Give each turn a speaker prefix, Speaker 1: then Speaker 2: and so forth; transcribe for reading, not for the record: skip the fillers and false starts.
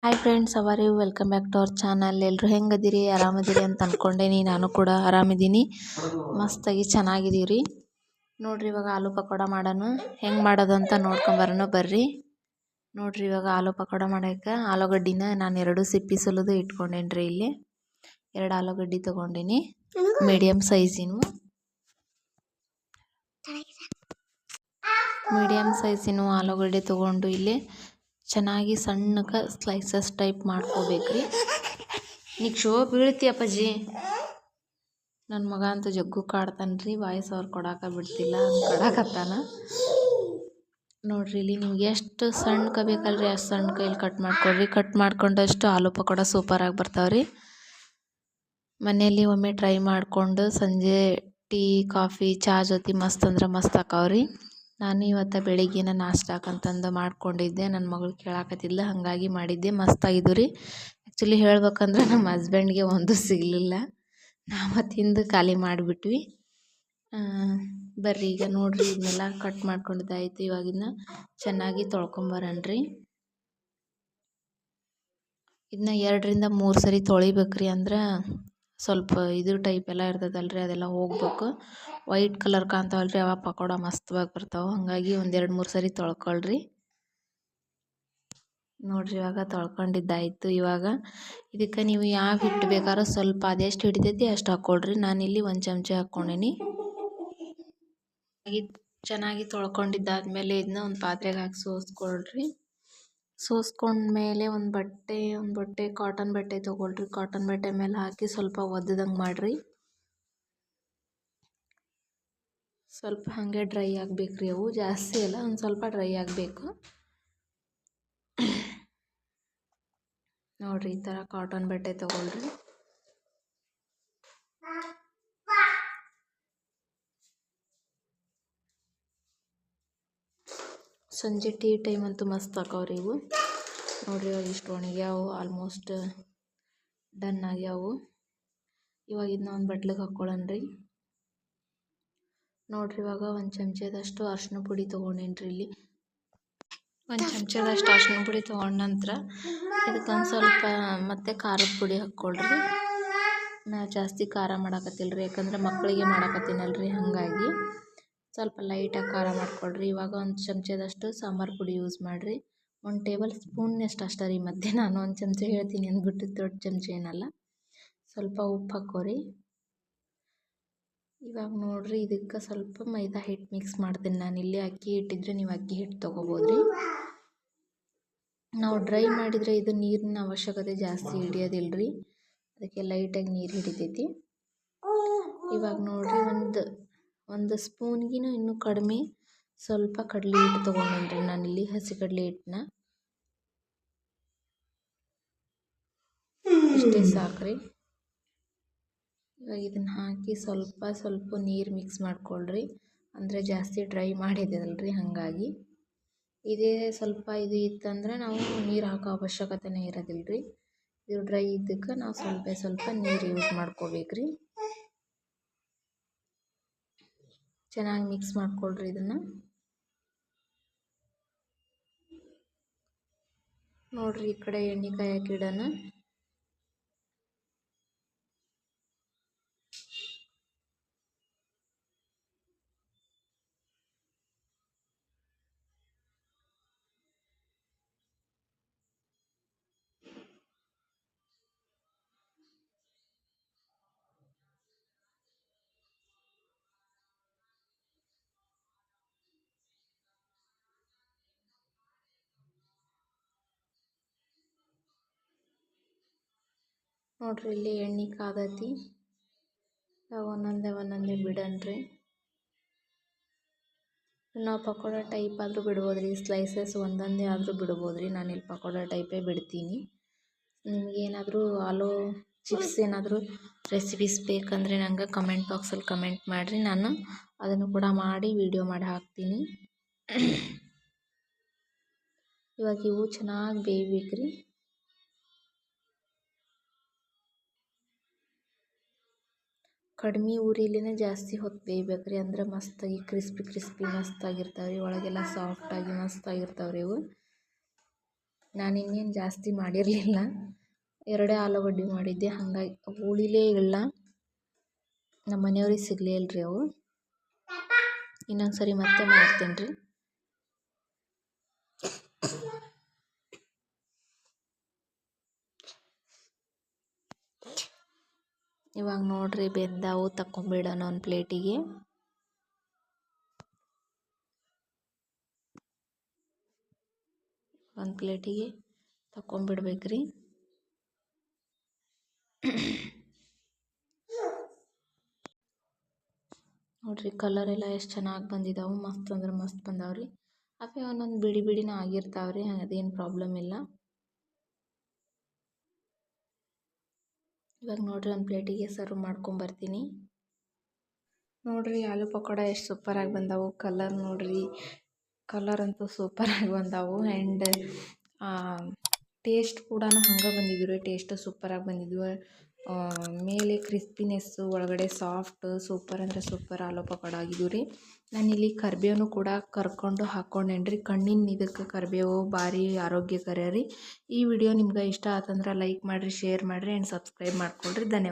Speaker 1: Hi friends, our you welcome back to our channel. ಎಲ್ಲರೂ ಹೆಂಗದಿರಿ, ಆರಾಮದಿರಿ ಅಂತ ಅಂದ್ಕೊಂಡೇನಿ. ನಾನು ಕೂಡ ಆರಾಮಿದ್ದೀನಿ, ಮಸ್ತಾಗಿ ಚೆನ್ನಾಗಿದ್ದೀವಿ. ನೋಡ್ರಿ, ಇವಾಗ ಆಲೂ ಪಕೋಡ ಮಾಡೋಣ. ಹೆಂಗೆ ಮಾಡೋದು ಅಂತ ನೋಡ್ಕೊಂಬರೋಣ ಬರ್ರಿ. ನೋಡ್ರಿ, ಇವಾಗ ಆಲೂ ಪಕೋಡ ಮಾಡೋಕ್ಕೆ ಆಲೂಗಡ್ಡಿನ ನಾನು 2 ಸಿಪ್ಪಿ ಸುಲಿದು ಇಟ್ಕೊಂಡೇನ್ರಿ. ಇಲ್ಲಿ 2 ಆಲೂಗಡ್ಡಿ ತೊಗೊಂಡಿನಿ, ಮೀಡಿಯಮ್ ಸೈಜಿನ ಆಲೂಗಡ್ಡೆ ತೊಗೊಂಡು ಇಲ್ಲಿ ಚೆನ್ನಾಗಿ ಸಣ್ಣಗೆ ಸ್ಲೈಸಸ್ ಟೈಪ್ ಮಾಡ್ಕೋಬೇಕ್ರಿ. ನಿಕ್ಷೋ ಬೀಳ್ತಿ ಅಪ್ಪಾಜಿ. ನನ್ನ ಮಗ ಅಂತೂ ಜಗ್ಗು ಕಾಡ್ತಾನ್ರಿ, ವಾಯ್ಸ್ ಅವ್ರು ಕೊಡಾಕ ಬಿಡ್ತಿಲ್ಲ, ಕೊಡಾಕತ್ತಾನ. ನೋಡ್ರಿ, ಇಲ್ಲಿ ನಿಮ್ಗೆ ಎಷ್ಟು ಸಣ್ಣ ಬೇಕಲ್ರಿ ಅಷ್ಟು ಸಣ್ಣ ಕೈಲಿ ಕಟ್ ಮಾಡ್ಕೊಳ್ರಿ. ಕಟ್ ಮಾಡ್ಕೊಂಡಷ್ಟು ಆಲೂ ಪಕೋಡ ಸೂಪರಾಗಿ ಬರ್ತಾವ್ರಿ. ಮನೆಯಲ್ಲಿ ಒಮ್ಮೆ ಟ್ರೈ ಮಾಡಿಕೊಂಡು ಸಂಜೆ ಟೀ ಕಾಫಿ ಚಹಾ ಜೊತೆ ಮಸ್ತ್ ಅಂದ್ರೆ ಮಸ್ತ್ ಆಕಾವ್ರಿ. ನಾನು ಇವತ್ತು ಬೆಳಿಗ್ಗೆನ ನಾಷ್ಟಾಕಂತಂದು ಮಾಡ್ಕೊಂಡಿದ್ದೆ. ನನ್ನ ಮಗಳು ಕೇಳಾಕತ್ತಿದ್ಲು, ಹಾಗಾಗಿ ಮಾಡಿದ್ದೆ. ಮಸ್ತಾಗಿದ್ದು ರೀ. ಆ್ಯಕ್ಚುಲಿ ಹೇಳ್ಬೇಕಂದ್ರೆ ನಮ್ಮ ಹಸ್ಬೆಂಡ್ಗೆ ಒಂದು ಸಿಗಲಿಲ್ಲ, ನಾವು ತಿಂದು ಖಾಲಿ ಮಾಡಿಬಿಟ್ವಿ. ಬರ್ರಿ, ಈಗ ನೋಡ್ರಿ, ಇದನ್ನೆಲ್ಲ ಕಟ್ ಮಾಡ್ಕೊಂಡಿದ್ದಾಯ್ತು. ಇವಾಗಿನ್ನ ಚೆನ್ನಾಗಿ ತೊಳ್ಕೊಂಬರಣ್ರಿ. ಇದನ್ನ 2ರಿಂದ 3 ಸರಿ ತೊಳಿಬೇಕ್ರಿ. ಅಂದ್ರೆ ಸ್ವಲ್ಪ ಇದು ಟೈಪ್ ಎಲ್ಲ ಇರ್ತದಲ್ರಿ, ಅದೆಲ್ಲ ಹೋಗ್ಬೇಕು. ವೈಟ್ ಕಲರ್ ಕಾಣ್ತಾವಲ್ರಿ, ಅವ ಪಕೋಡ ಮಸ್ತವಾಗಿ ಬರ್ತಾವೆ. ಹಾಗಾಗಿ 1-2-3 ಸರಿ ತೊಳ್ಕೊಳ್ರಿ. ನೋಡ್ರಿ, ಇವಾಗ ತೊಳ್ಕೊಂಡಿದ್ದಾಯ್ತು. ಇವಾಗ ಇದಕ್ಕೆ ನೀವು ಯಾವ ಹಿಟ್ಟು ಬೇಕಾದ್ರೂ ಸ್ವಲ್ಪ ಅದೆಷ್ಟು ಹಿಡಿತೈತಿ ಅಷ್ಟು ಹಾಕ್ಕೊಳ್ರಿ. ನಾನಿಲ್ಲಿ 1 ಚಮಚ ಹಾಕ್ಕೊಂಡೀನಿ. ಚೆನ್ನಾಗಿ ತೊಳ್ಕೊಂಡಿದ್ದಾದ್ಮೇಲೆ ಇದನ್ನ ಒಂದು ಪಾತ್ರೆಗೆ ಹಾಕಿ ಸೋಸ್ಕೊಳ್ರಿ. ಸೋಸ್ಕೊಂಡ್ಮೇಲೆ ಒಂದು ಬಟ್ಟೆ ಕಾಟನ್ ಬಟ್ಟೆ ತೊಗೊಳ್ರಿ. ಕಾಟನ್ ಬಟ್ಟೆ ಮೇಲೆ ಹಾಕಿ ಸ್ವಲ್ಪ ಒದ್ದದಂಗೆ ಮಾಡಿರಿ. ಸ್ವಲ್ಪ ಹಾಗೆ ಡ್ರೈ ಆಗಬೇಕ್ರಿ. ಅವು ಜಾಸ್ತಿ ಅಲ್ಲ, ಒಂದು ಸ್ವಲ್ಪ ಡ್ರೈ ಆಗಬೇಕು. ನೋಡ್ರಿ, ಈ ಥರ ಕಾಟನ್ ಬಟ್ಟೆ ತೊಗೊಳ್ರಿ. ಸಂಜೆ ಟೀ ಟೈಮ್ ಅಂತೂ ಮಸ್ತ್ ಆಕಾವ್ರಿ ಇವು. ನೋಡ್ರಿ, ಇವಾಗ ಇಷ್ಟು ಒಣಗ್ಯಾವು, ಆಲ್ಮೋಸ್ಟ್ ಡನ್ ಆಗ್ಯಾವು. ಇವಾಗ ಇದನ್ನ ಒಂದು ಬಟ್ಲಿಗೆ ಹಾಕ್ಕೊಳ್ಳೋಣ್ರಿ. ನೋಡ್ರಿ, ಇವಾಗ 1 ಚಮಚದಷ್ಟು ಅರಿಶಿನ ಪುಡಿ ತೊಗೊಂಡೇನ್ರಿ. ಇಲ್ಲಿ 1 ಚಮಚದಷ್ಟು ಅರಿಶಿನ ಪುಡಿ ತೊಗೊಂಡ ನಂತರ ಇದಕ್ಕೊಂದು ಸ್ವಲ್ಪ ಮತ್ತೆ ಖಾರದ ಪುಡಿ ಹಾಕ್ಕೊಳ್ರಿ. ನಾ ಜಾಸ್ತಿ ಖಾರ ಮಾಡಾಕತ್ತಿಲ್ರಿ, ಯಾಕಂದ್ರೆ ಮಕ್ಕಳಿಗೆ ಮಾಡಾಕತ್ತೀನಲ್ರಿ, ಹಾಗಾಗಿ ಸ್ವಲ್ಪ ಲೈಟಾಗಿ ಖಾರ ಮಾಡ್ಕೊಳ್ರಿ. ಇವಾಗ 1 ಚಮಚದಷ್ಟು ಸಾಂಬಾರು ಪುಡಿ ಯೂಸ್ ಮಾಡಿರಿ. 1 ಟೇಬಲ್ ಸ್ಪೂನ್ನಷ್ಟು ಅಷ್ಟೇ ರೀ. ಮತ್ತೆ ನಾನು 1 ಚಮಚ ಹೇಳ್ತೀನಿ ಅಂದ್ಬಿಟ್ಟು ದೊಡ್ಡ ಚಮಚ ಏನಲ್ಲ. ಸ್ವಲ್ಪ ಉಪ್ಪು ಹಾಕೋರಿ. ಇವಾಗ ನೋಡ್ರಿ, ಇದಕ್ಕೆ ಸ್ವಲ್ಪ ಮೈದಾ ಹಿಟ್ಟು ಮಿಕ್ಸ್ ಮಾಡ್ತೀನಿ. ನಾನಿಲ್ಲಿ ಅಕ್ಕಿ ಹಿಟ್ಟಿದ್ರೆ ನೀವು ಅಕ್ಕಿ ಹಿಟ್ಟು ತೊಗೋಬೋದ್ರಿ. ನಾವು ಡ್ರೈ ಮಾಡಿದರೆ ಇದು ನೀರಿನ ಅವಶ್ಯಕತೆ ಜಾಸ್ತಿ ಹಿಡಿಯೋದಿಲ್ರಿ, ಅದಕ್ಕೆ ಲೈಟಾಗಿ ನೀರು ಹಿಡಿತೈತಿ. ಇವಾಗ ನೋಡ್ರಿ, ಒಂದು ಸ್ಪೂನ್ಗಿನ ಇನ್ನೂ ಕಡಿಮೆ ಸ್ವಲ್ಪ ಕಡಲೆ ಹಿಟ್ಟು ತೊಗೊಂಡೇನ್ರಿ. ನಾನಿಲ್ಲಿ ಹಸಿ ಕಡಲೆ ಹಿಟ್ಟನ್ನ ಇಷ್ಟೇ ಸಾಕ್ರಿ. ಇವಾಗ ಇದನ್ನು ಹಾಕಿ ಸ್ವಲ್ಪ ನೀರು ಮಿಕ್ಸ್ ಮಾಡ್ಕೊಳ್ರಿ. ಅಂದರೆ ಜಾಸ್ತಿ ಡ್ರೈ ಮಾಡಿದ್ದಲ್ರಿ, ಹಾಗಾಗಿ ಇದೇ ಸ್ವಲ್ಪ ಇದು ಇತ್ತಂದ್ರೆ ನಾವು ನೀರು ಹಾಕೋ ಅವಶ್ಯಕತೆನೇ ಇರೋದಿಲ್ರಿ. ಇದು ಡ್ರೈ ಇದ್ದಕ್ಕೆ ನಾವು ಸ್ವಲ್ಪ ನೀರು ಯೂಸ್ ಮಾಡ್ಕೋಬೇಕ್ರಿ. ಚೆನ್ನಾಗಿ ಮಿಕ್ಸ್ ಮಾಡ್ಕೊಳ್ರಿ ಇದನ್ನು. ನೋಡ್ರಿ, ಈ ಕಡೆ ಎಣ್ಣೆ ಕಾಯಕ್ಕೆ ಇಡೋಣ. ನೋಡ್ರಿ, ಇಲ್ಲಿ ಎಣ್ಣೆ ಕಾದತಿ. ಒಂದೊಂದೇ ಬಿಡನ್ರಿ. ನಾವು ಪಕೋಡ ಟೈಪ್ ಆದರೂ ಬಿಡ್ಬೋದ್ರಿ, ಸ್ಲೈಸಸ್ ಒಂದೊಂದೇ ಆದರೂ ಬಿಡ್ಬೋದ್ರಿ. ನಾನಿಲ್ಲಿ ಪಕೋಡ ಟೈಪೇ ಬಿಡ್ತೀನಿ. ನಿಮಗೇನಾದರೂ ಆಲೂ ಚಿಪ್ಸ್ ಏನಾದರೂ ರೆಸಿಪೀಸ್ ಬೇಕಂದರೆ ನಂಗೆ ಕಮೆಂಟ್ ಬಾಕ್ಸಲ್ಲಿ ಕಮೆಂಟ್ ಮಾಡಿರಿ. ನಾನು ಅದನ್ನು ಕೂಡ ಮಾಡಿ ವಿಡಿಯೋ ಮಾಡಿ ಹಾಕ್ತೀನಿ. ಇವಾಗ ಇವು ಚೆನ್ನಾಗಿ ಬೇಯಬೇಕ್ರಿ. ಕಡಿಮೆ ಉರಿಲಿನೇ ಜಾಸ್ತಿ ಹೊತ್ತು ಬೇಯಬೇಕ್ರಿ. ಅಂದ್ರೆ ಮಸ್ತಾಗಿ ಕ್ರಿಸ್ಪಿ ಮಸ್ತಾಗಿರ್ತಾವೆ ರೀ. ಒಳಗೆಲ್ಲ ಸಾಫ್ಟಾಗಿ ಮಸ್ತಾಗಿರ್ತಾವೆ ರೀ ಇವು. ನಾನಿನ್ನೇನು ಜಾಸ್ತಿ ಮಾಡಿರಲಿಲ್ಲ, 2 ಆಲೂಗಡ್ಡೆ ಮಾಡಿದ್ದೆ. ಹಾಗಾಗಿ ಉಳಿಲೇ ಇಲ್ಲ, ನಮ್ಮ ಮನೆಯವ್ರಿಗೆ ಸಿಗಲೇ ಇಲ್ಲರಿ ಅವು. ಇನ್ನೊಂದು ಸರಿ ಮತ್ತೆ ಮಾಡ್ತೀನಿ ರೀ. ಇವಾಗ ನೋಡ್ರಿ ಬೆಂದಾವು, ತಕ್ಕೊಂಬಿಡೋಣ ಒಂದು ಪ್ಲೇಟಿಗೆ. ಒಂದು ಪ್ಲೇಟಿಗೆ ತಕ್ಕೊಂಬಿಡ್ಬೇಕ್ರಿ. ನೋಡ್ರಿ ಕಲರ್ ಎಲ್ಲ ಎಷ್ಟು ಚೆನ್ನಾಗಿ ಬಂದಿದ್ದಾವೆ, ಮಸ್ತ್ ಅಂದ್ರೆ ಮಸ್ತ್ ಬಂದಾವ್ರಿ. ಅವೇ ಒಂದೊಂದು ಬಿಡಿ ಬಿಡಿನ ಆಗಿರ್ತಾವ್ರಿ, ಅದೇನು ಪ್ರಾಬ್ಲಮ್ ಇಲ್ಲ. ಇವಾಗ ನೋಡ್ರಿ ಒಂದು ಪ್ಲೇಟಿಗೆ ಸರ್ವ್ ಮಾಡ್ಕೊಂಬರ್ತೀನಿ. ನೋಡ್ರಿ ಆಲೂ ಪಕೋಡ ಎಷ್ಟು ಸೂಪರಾಗಿ ಬಂದಾವು. ಕಲರ್ ನೋಡ್ರಿ, ಕಲರ್ ಅಂತೂ ಸೂಪರಾಗಿ ಬಂದಾವು. ಆ್ಯಂಡ್ ಟೇಸ್ಟ್ ಕೂಡ ಹಂಗೆ ಬಂದಿದ್ವು ರೀ. ಟೇಸ್ಟ್ ಸೂಪರಾಗಿ ಬಂದಿದ್ವು. ಮೇಲೆ ಕ್ರಿಸ್ಪಿನೆಸ್ಸು, ಒಳಗಡೆ ಸಾಫ್ಟ್, ಸೂಪರ್ ಅಂದರೆ ಸೂಪರ್ ಆಲೂ ಪಕೋಡ ಆಗಿದ್ವು ರೀ. ನಾನಿಲ್ಲಿ ಕರಿಬೇವನ್ನು ಕೂಡ ಕರ್ಕೊಂಡು ಹಾಕ್ಕೊಂಡೇನಿ ರೀ. ಕಣ್ಣಿನ ಇದಕ್ಕೆ ಕರಿಬೇವು ಭಾರಿ ಆರೋಗ್ಯಕರ ರೀ. ಈ ವಿಡಿಯೋ ನಿಮ್ಗೆ ಇಷ್ಟ ಆತಂದ್ರೆ ಲೈಕ್ ಮಾಡಿರಿ, ಶೇರ್ ಮಾಡಿರಿ ಆ್ಯಂಡ್ ಸಬ್ಸ್ಕ್ರೈಬ್ ಮಾಡ್ಕೊಳ್ರಿ. ಧನ್ಯವಾದ.